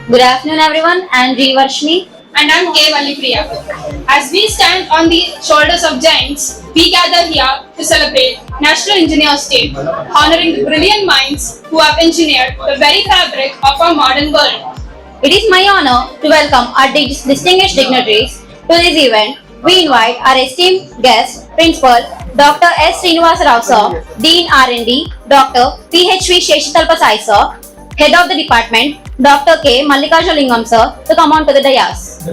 Good afternoon, everyone. I'm G. Varshni. And I'm K. Valipriya. As we stand on the shoulders of giants, we gather here to celebrate National Engineers Day, honoring the brilliant minds who have engineered the very fabric of our modern world. It is my honor to welcome our distinguished dignitaries to this event. We invite our esteemed guest, Principal Dr. S. Srinivasa Rao sir, Dean R&D, Dr. PHV Sheshitalpa Sai sir, Head of the Department, Dr. K. Mallikarjunalingam sir, to come on to the dais.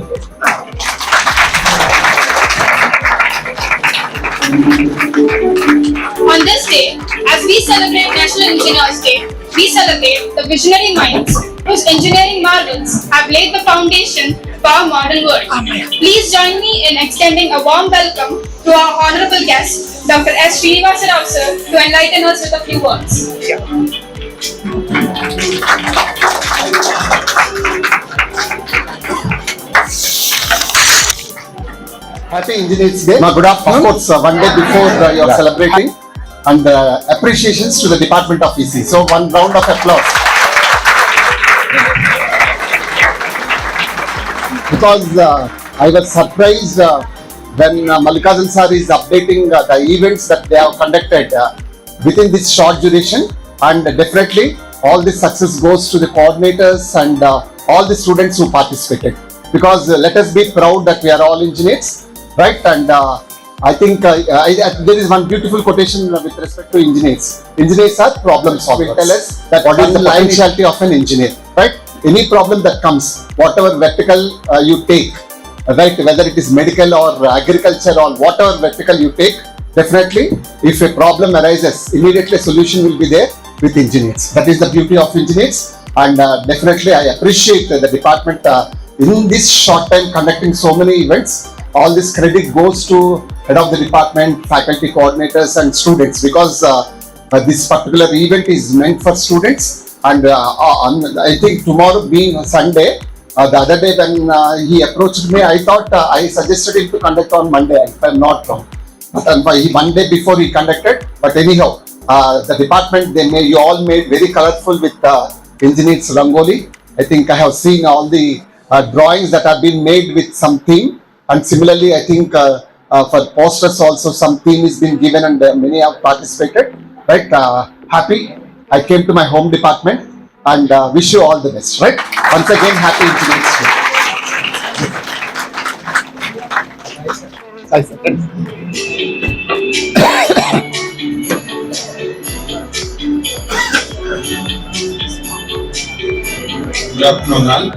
On this day, as we celebrate National Engineers Day, we celebrate the visionary minds whose engineering marvels have laid the foundation for our modern world. Please join me in extending a warm welcome to our honorable guest, Dr. S. Srinivasa Rao sir, to enlighten us with a few words. Happy Engineers Day. Good afternoon. Of course, one day before you're celebrating, and appreciations to the Department of EC. So, one round of applause. Because I was surprised when Mallikarjun sir is updating the events that they have conducted within this short duration, and definitely all this success goes to the coordinators and all the students who participated. Because let us be proud that we are all engineers, right? And I think there is one beautiful quotation with respect to engineers. Engineers are problem solvers. Tell us that what is the potentiality of an engineer, right? Any problem that comes, whatever vertical you take, right? Whether it is medical or agriculture or whatever vertical you take, definitely, if a problem arises, immediately a solution will be there with engineers. That is the beauty of engineers, and definitely I appreciate the department in this short time conducting so many events. All this credit goes to head of the department, faculty coordinators and students, because this particular event is meant for students. And I think tomorrow being Sunday, the other day when he approached me, I thought I suggested him to conduct on Monday, if I'm not wrong. One day before he conducted, but anyhow, the department, you all made very colorful with engineers Rangoli. I think I have seen all the drawings that have been made with some theme, and similarly I think for posters also some theme is been given, and many have participated, right? Happy I came to my home department, and wish you all the best, right? Once again, happy Engineers Day. Good afternoon all.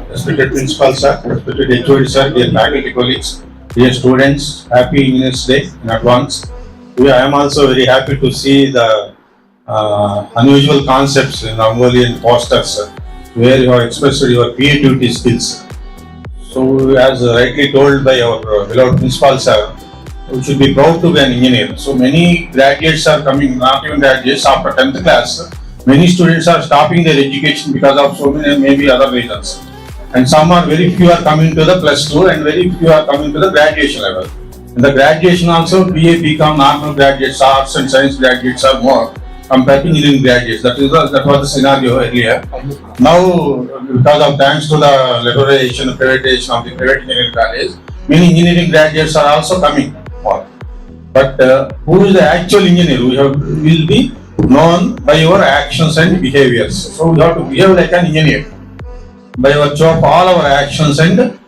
Respected Principal Sir, respected HOD Sir, dear faculty colleagues, dear students, happy Engineers Day in advance. I am also very happy to see the unusual concepts in Rangoli and posters where you have expressed your creativity skills. So, as rightly told by our beloved Principal Sir, we should be proud to be an engineer. So, many graduates are coming, not even graduates, after 10th class. Many students are stopping their education because of so many maybe other reasons. And some are very few are coming to the +2 and very few are coming to the graduation level. In the graduation also, BA, BCom, normal graduates, arts and science graduates are more compared to engineering graduates. That was the scenario earlier. Now, because of thanks to the liberalization, privatization of the private engineering college, many engineering graduates are also coming more. But who is the actual engineer? Will be known by your actions and behaviors. So we have to behave like an engineer by virtue of all our actions and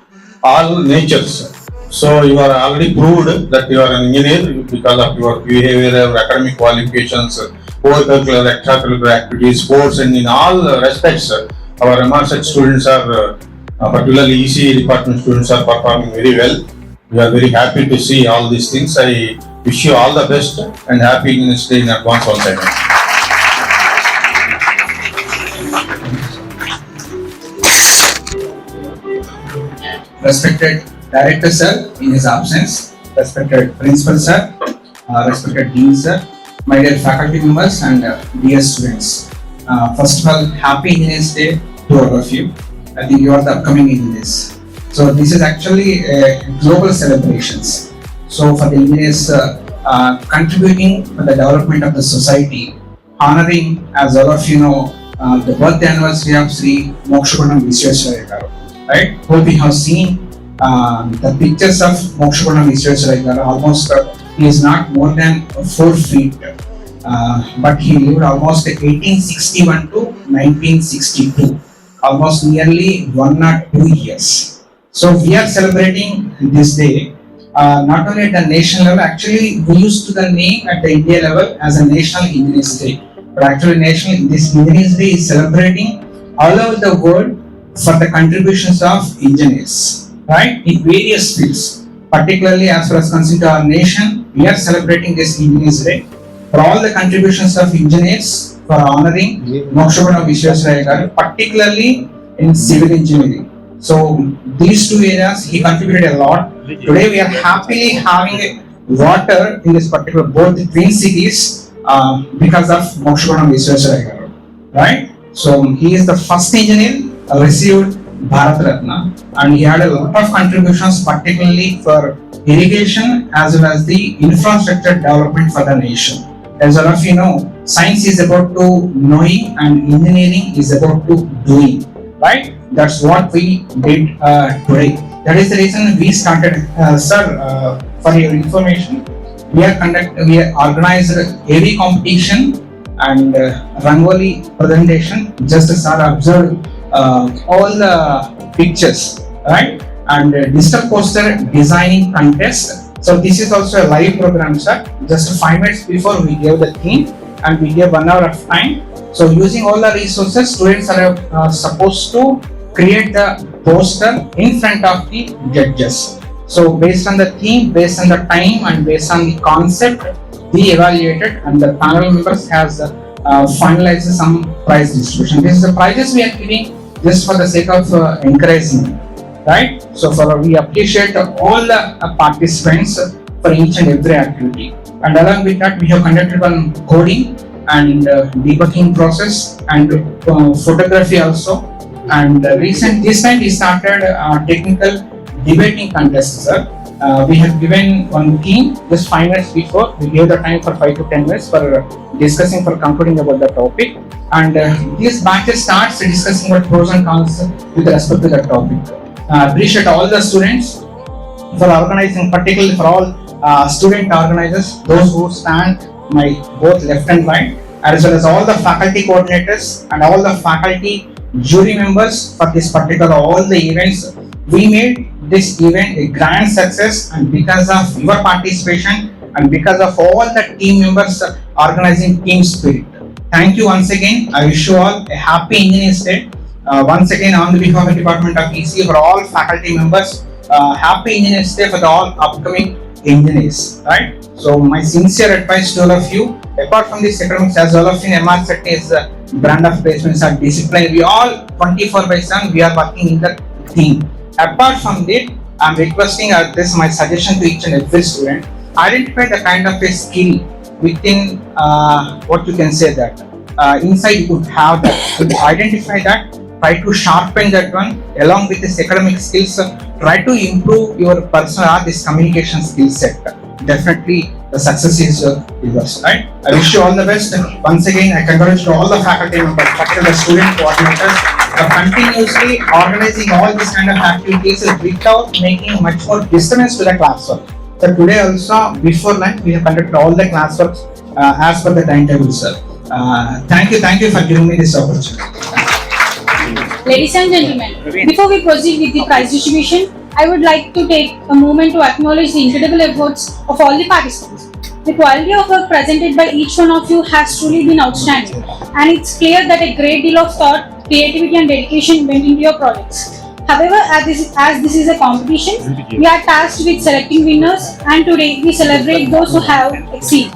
all natures. So you are already proved that you are an engineer because of your behavior, your academic qualifications, co-curricular, extracurricular activities, sports, and in all respects, our MRSET students are, particularly EC department students, are performing very well. We are very happy to see all these things. I wish you all the best and happy Engineers Day in advance once again. Respected Director Sir in his absence, respected Principal Sir, respected Dean Sir, my dear faculty members and dear students. First of all, happy Engineers Day to all of you. I think you are the upcoming engineers. So this is actually global celebrations. So for the engineers contributing for the development of the society, honoring, as all of you know, the birth anniversary of Sri Mokshagunam Visvesvaraya Garu. Right? Hope you have seen the pictures of Mokshagunam Visvesvaraya Garu. Almost he is not more than 4 feet, but he lived almost 1861 to 1962, almost nearly 1 or 2 years. So we are celebrating this day not only at the national level. Actually, we used to the name at the India level as a National Engineers Day, but actually this Engineers Day is celebrating all over the world for the contributions of engineers, right, in various fields. Particularly as far as concerned to our nation, we are celebrating this Engineers Day for all the contributions of engineers, for honoring Mokshagunam Visvesvaraya Garu, particularly in civil engineering. So these 2 areas he contributed a lot. Today we are happily having water in this particular both the twin cities because of Mokshagunam Visvesvaraya Garu, right? So he is the first engineer received Bharat Ratna, and he had a lot of contributions, particularly for irrigation as well as the infrastructure development for the nation. As all of you know, science is about to knowing and engineering is about to doing, right? That's what we did today. That is the reason we started, sir. For your information, we organized AV competition and Rangoli presentation. Just as sir observed all the pictures, right? And digital poster designing contest. So this is also a live program, sir. Just 5 minutes before we gave the theme, and we gave 1 hour of time. So using all the resources, students are supposed to create the poster in front of the judges. So based on the theme, based on the time, and based on the concept, we evaluated, and the panel members has finalized some prize distribution. This is the prizes we are giving just for the sake of encouragement, right? So we appreciate all the participants for each and every activity. And along with that, we have conducted one coding and debugging process and photography also. And this time we started technical debating contest, sir. We have given one theme just 5 minutes before. We gave the time for 5 to 10 minutes for discussing, for concluding about the topic. And this batch starts discussing about pros and cons with respect to the topic. Appreciate all the students for organizing, particularly for all student organizers, those who stand my both left and right, as well as all the faculty coordinators and all the faculty jury members for this particular all the events. We made this event a grand success, and because of your participation and because of all the team members organizing team spirit. Thank you once again. I wish you all a happy Engineers Day. Once again, on behalf of the Department of ECE, for all faculty members, happy Engineers Day for the all upcoming engineers, right? So my sincere advice to all of you, apart from this academics, as all of you in MRCET is brand of placements and discipline, we all 24/7 we are working in the team. Apart from that, I'm requesting this my suggestion to each and every student, identify the kind of a skill within what you can say that inside you could have that. So identify that, try to sharpen that one along with this academic skills, try to improve your personal or this communication skill set. Definitely the success is yours, right? I wish you all the best. Once again, I congratulate all the faculty members, particularly the student coordinators, for continuously organizing all these kind of activities without making much more disturbance to the classwork. So today also, before lunch, we have conducted all the classwork as per the timetable, sir. Thank you for giving me this opportunity. Ladies and gentlemen, before we proceed with the prize distribution, I would like to take a moment to acknowledge the incredible efforts of all the participants. The quality of work presented by each one of you has truly been outstanding, and it's clear that a great deal of thought, creativity and dedication went into your projects. However, as this is a competition, we are tasked with selecting winners, and today we celebrate those who have exceeded.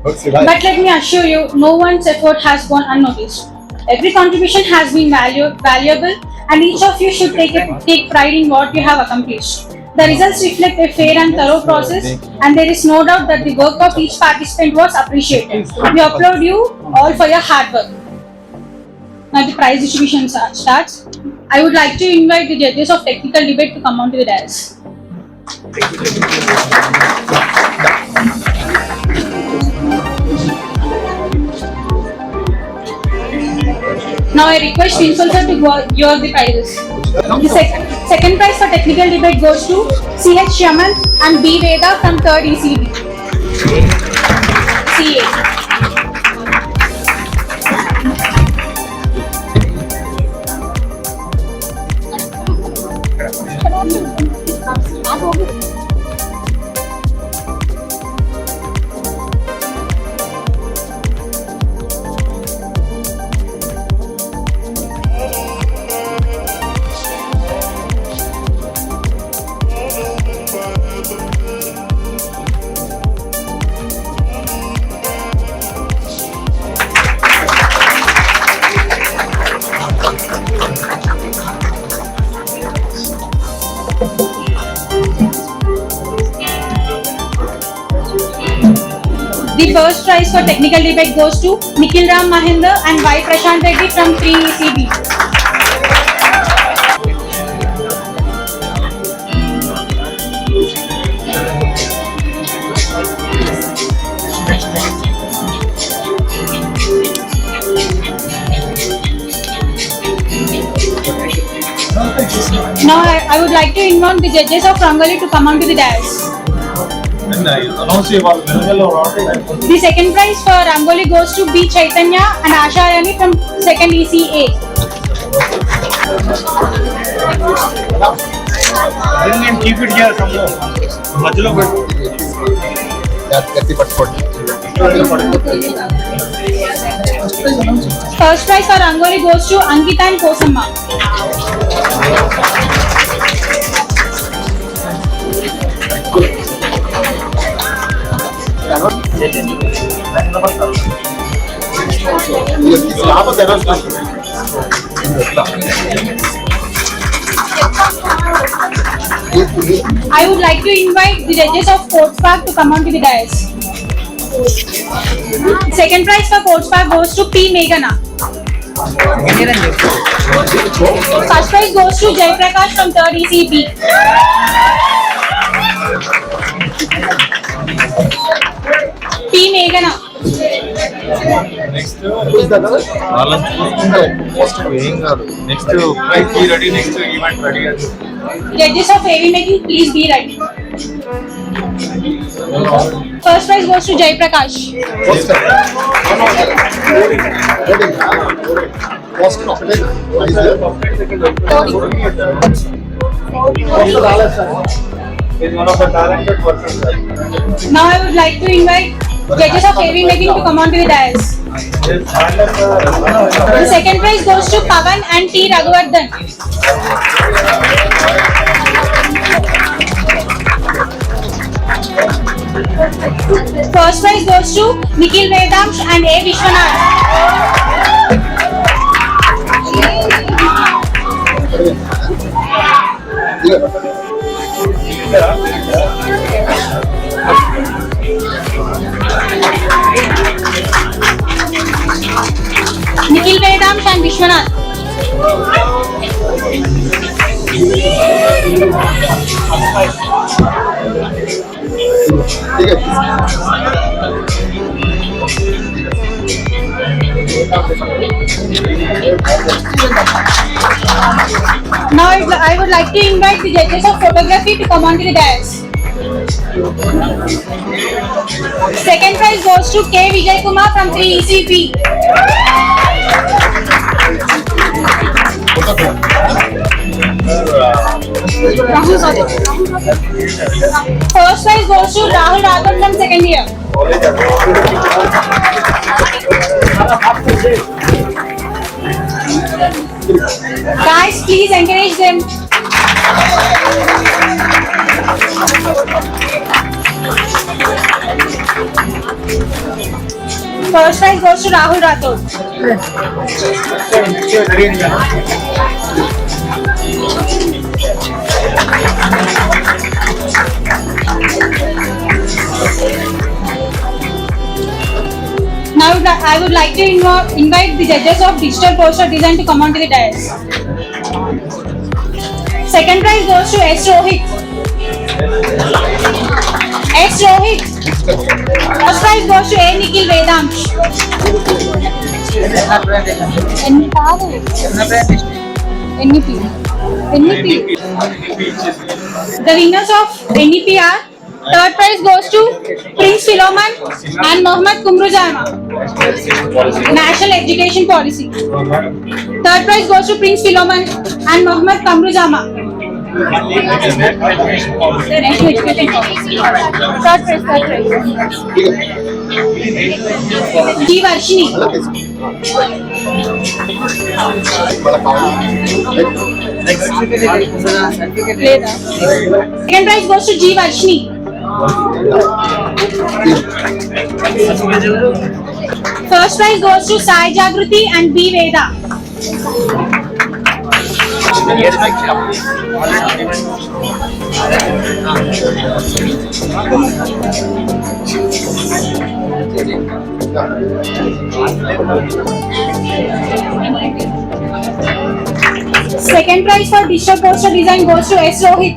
But let me assure you, no one's effort has gone unnoticed. Every contribution has been valuable, and each of you should take pride in what you have accomplished. The results reflect a fair and thorough process, and there is no doubt that the work of each participant was appreciated. We applaud you all for your hard work. Now the prize distribution starts. I would like to invite the judges of technical debate to come onto the dais. Now I request Principal Sir to give the prizes. The second prize for technical debate goes to CH Shaman and B Veda from 3rd ECB. CA. The first prize for technical debate goes to Nikhil Ram Mahendra and Y Prashant Reddy from 3 ECB. Now I would like to invite the judges of Rangoli to come onto the dais. The second prize for Rangoli goes to B Chaitanya and Asha Rani from 2nd ECA. And keep it here somewhere. మధ్యలో పెట్టు. First prize for Rangoli goes to Ankita and Kosamma. I would like to invite the judges of Sports Park to come onto the dais. Second prize for Sports Park goes to P Meghana. First prize goes to Jay Prakash from 3rd ECB. P Meghana. Next ఏం కాదు next prize be ready next event ready Judges of heavy making, please be ready. First prize goes to Jay Prakash. is one of the talented persons. Now I would like to invite judges of heavy making to come onto the dais. The second prize goes to Pavan and T Raghuvardhan. First prize goes to Nikhil Vedamsh and A Vishwanath. Nikhil Vedamsh and Vishwanath. Now I would like to invite the judges of photography to come onto the dais. Second prize goes to K Vijay Kumar from 3 ECP. First prize goes to Rahul Rathod from 2nd year. Guys, please encourage them. First prize goes to Rahul Rathod. Now I would like to invite the judges of digital poster design to come onto the dais. Second prize goes to S. Rohit. S. Rohit. First prize goes to A. Nikhil Vedamsh. ఎన్ని కాదు NEP. The winners of NEP are third prize goes to Prince Philoman and Mohammad Kumrujama. National Education Policy. Third prize goes to Prince Philoman and Mohammad Kumrujama. National Education Policy. Third prize. G. Varshini. Second prize goes to G. Varshini. First prize goes to Sai Jagruti and B. Veda. Second prize for digital poster design goes to S. Rohit.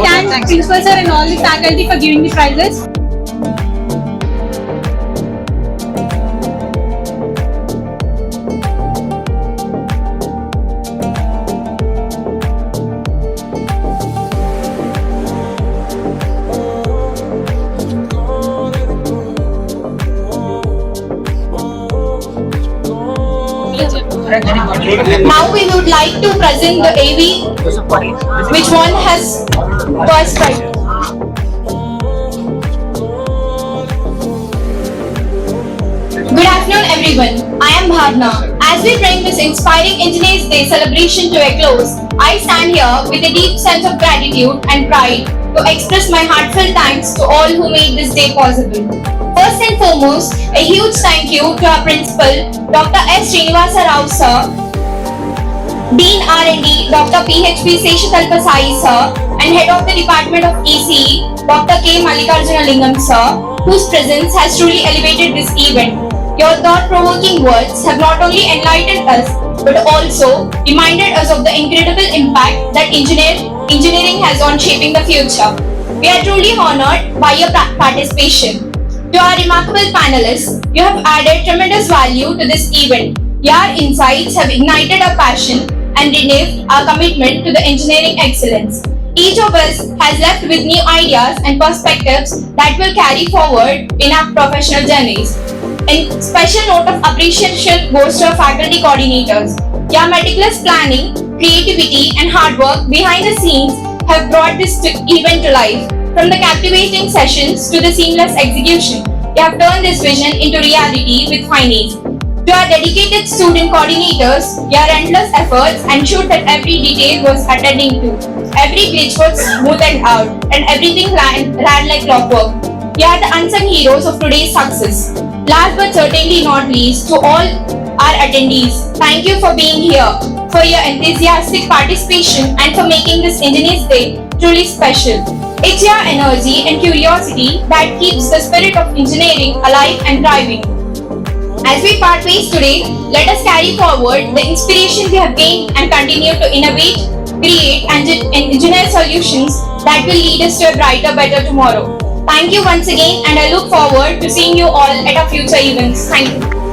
Thank Principal Sir and all the faculty for giving the prizes. Now we would like to present the AV which one has first prize. Good afternoon everyone, I am Bhavna. As we bring this inspiring Engineers Day celebration to a close, I stand here with a deep sense of gratitude and pride to express my heartfelt thanks to all who made this day possible. First and foremost, a huge thank you to our principal, Dr. S. Srinivasa Rao sir, Dean R&D, Dr. PHP Seshakalpa Sai sir, and Head of the Department of ECE, Dr. K. Mallikarjuna Lingam sir, whose presence has truly elevated this event. Your thought-provoking words have not only enlightened us, but also reminded us of the incredible impact that engineering has on shaping the future. We are truly honored by your participation. To our remarkable panelists, you have added tremendous value to this event. Your insights have ignited our passion and renewed our commitment to the engineering excellence. Each of us has left with new ideas and perspectives that will carry forward in our professional journeys. A special note of appreciation goes to our faculty coordinators. Your meticulous planning, creativity, and hard work behind the scenes have brought this event to life. From the captivating sessions to the seamless execution, you have turned this vision into reality with fine ease. To our dedicated student coordinators, your endless efforts ensured that every detail was attending to. Every glitch was smoothed out and everything ran like clockwork. You are the unsung heroes of today's success. Last but certainly not least, to all our attendees, thank you for being here, for your enthusiastic participation and for making this Engineers Day truly special. It's your energy and curiosity that keeps the spirit of engineering alive and thriving. As we part ways today, let us carry forward the inspiration we have gained and continue to innovate, create and engineer solutions that will lead us to a brighter, better tomorrow. Thank you once again and I look forward to seeing you all at our future events. Thank you.